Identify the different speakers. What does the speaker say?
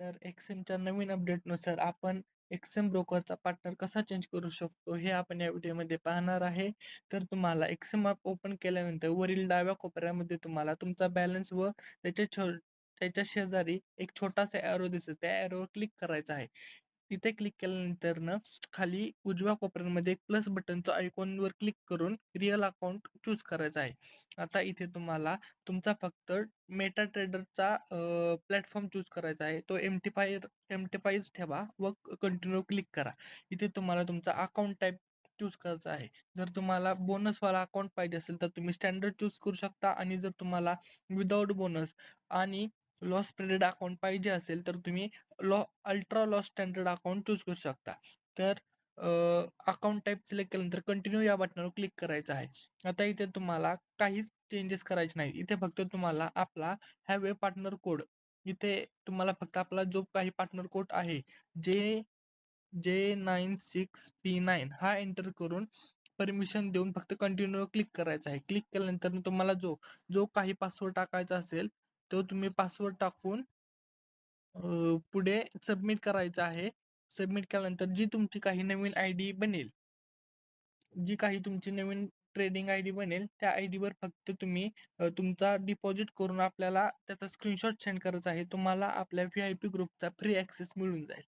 Speaker 1: तर एक्सेमच्या नवीन अपडेटनुसार आपण एक्सेम ब्रोकरचा पार्टनर कसा चेंज करू शकतो हे आपण या व्हिडिओमध्ये पाहणार आहे. तर तुम्हाला एक्सेम ॲप ओपन केल्यानंतर वरील डाव्या कोपऱ्यामध्ये तुम्हाला तुमचा बॅलन्स व त्याच्या शेजारी एक छोटासा ॲरो दिसेल, त्या ॲरोवर क्लिक करायचं आहे. तिथे क्लिक केल्यानंतर खाली उजव्या कोपऱ्यामध्ये एक प्लस बटनच्या आयकॉनवर क्लिक करून रिअल अकाउंट चूज करायचं आहे. आता इथे तुम्हाला तुमचा फक्त मेटा ट्रेडरचा प्लॅटफॉर्म चूज करायचा आहे. तो एमटी5 ठेवा व कंटिन्यू क्लिक करा. इथे तुम्हाला तुमचा अकाउंट टाइप चूज करायचा आहे. जर तुम्हाला बोनसवाला अकाउंट पाहिजे असेल तर तुम्ही स्टँडर्ड चूज करू शकता आणि जर तुम्हाला विदाऊट बोनस आणि लॉस पिरियड अकाउंट पाहिजे असेल तर तुम्ही ultra loss standard account choose करू शकता. तर अकाउंट टाइप सिलेक्ट केल्यानंतर कंटिन्यू या बटनावर क्लिक करायचं आहे. आता इथे तुम्हाला काहीच चेंजेस करायचे नाही. इथे फक्त तुम्हाला आपला हॅव ए पार्टनर कोड, इथे तुम्हाला फक्त आपला जो काही पार्टनर कोड आहे जे J96P9 हा एंटर करून परमिशन देऊन फक्त कंटिन्यूवर क्लिक करायचं आहे. क्लिक केल्यानंतर तुम्हाला जो काही पासवर्ड टाकायचा असेल तो तुम्ही पासवर्ड टाकून पुढे सबमिट करायचं आहे. सबमिट केल्यानंतर जी तुमची काही नवीन आयडी बनेल, जी काही तुमची नवीन ट्रेडिंग आयडी बनेल, त्या आयडीवर फक्त तुम्ही तुमचा डिपॉझिट करून आपल्याला त्याचा स्क्रीनशॉट सेंड करायचा आहे. तुम्हाला आपल्या व्ही-आय-पी ग्रुपचा फ्री ॲक्सेस मिळून जाईल.